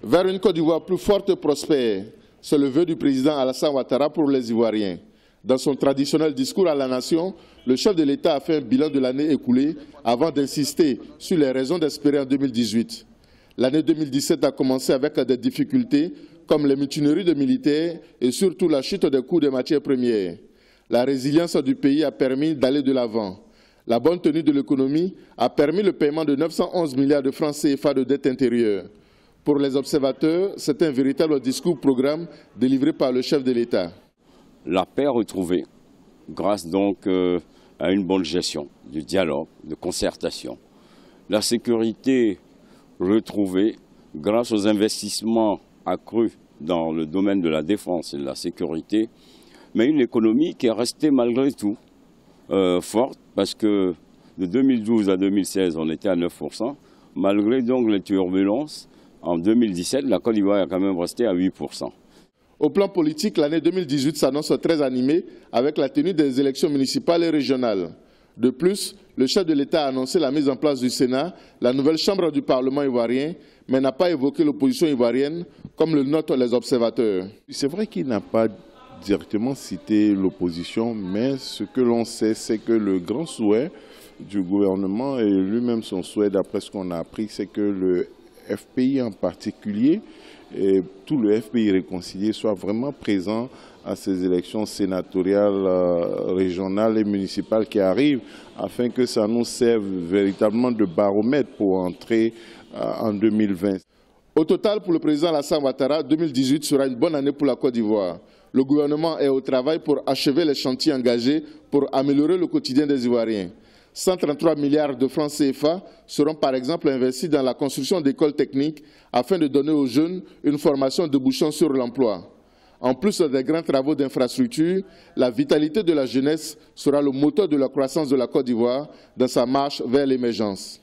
Vers une Côte d'Ivoire plus forte et prospère, c'est le vœu du président Alassane Ouattara pour les Ivoiriens. Dans son traditionnel discours à la nation, le chef de l'État a fait un bilan de l'année écoulée avant d'insister sur les raisons d'espérer en 2018. L'année 2017 a commencé avec des difficultés comme les mutineries de militaires et surtout la chute des coûts des matières premières. La résilience du pays a permis d'aller de l'avant. La bonne tenue de l'économie a permis le paiement de 911 milliards de francs CFA de dette intérieure. Pour les observateurs, c'est un véritable discours-programme délivré par le chef de l'État. La paix retrouvée, grâce donc à une bonne gestion, du dialogue, de concertation. La sécurité retrouvée, grâce aux investissements accrus dans le domaine de la défense et de la sécurité, mais une économie qui est restée malgré tout forte, parce que de 2012 à 2016, on était à 9%, malgré donc les turbulences. En 2017, la Côte d'Ivoire est quand même restée à 8%. Au plan politique, l'année 2018 s'annonce très animée avec la tenue des élections municipales et régionales. De plus, le chef de l'État a annoncé la mise en place du Sénat, la nouvelle chambre du Parlement ivoirien, mais n'a pas évoqué l'opposition ivoirienne, comme le notent les observateurs. C'est vrai qu'il n'a pas directement cité l'opposition, mais ce que l'on sait, c'est que le grand souhait du gouvernement, et lui-même son souhait, d'après ce qu'on a appris, c'est que le FPI en particulier, et tout le FPI réconcilié soit vraiment présent à ces élections sénatoriales, régionales et municipales qui arrivent, afin que ça nous serve véritablement de baromètre pour entrer en 2020. Au total, pour le président Alassane Ouattara, 2018 sera une bonne année pour la Côte d'Ivoire. Le gouvernement est au travail pour achever les chantiers engagés pour améliorer le quotidien des Ivoiriens. 133 milliards de francs CFA seront par exemple investis dans la construction d'écoles techniques afin de donner aux jeunes une formation débouchant sur l'emploi. En plus des grands travaux d'infrastructure, la vitalité de la jeunesse sera le moteur de la croissance de la Côte d'Ivoire dans sa marche vers l'émergence.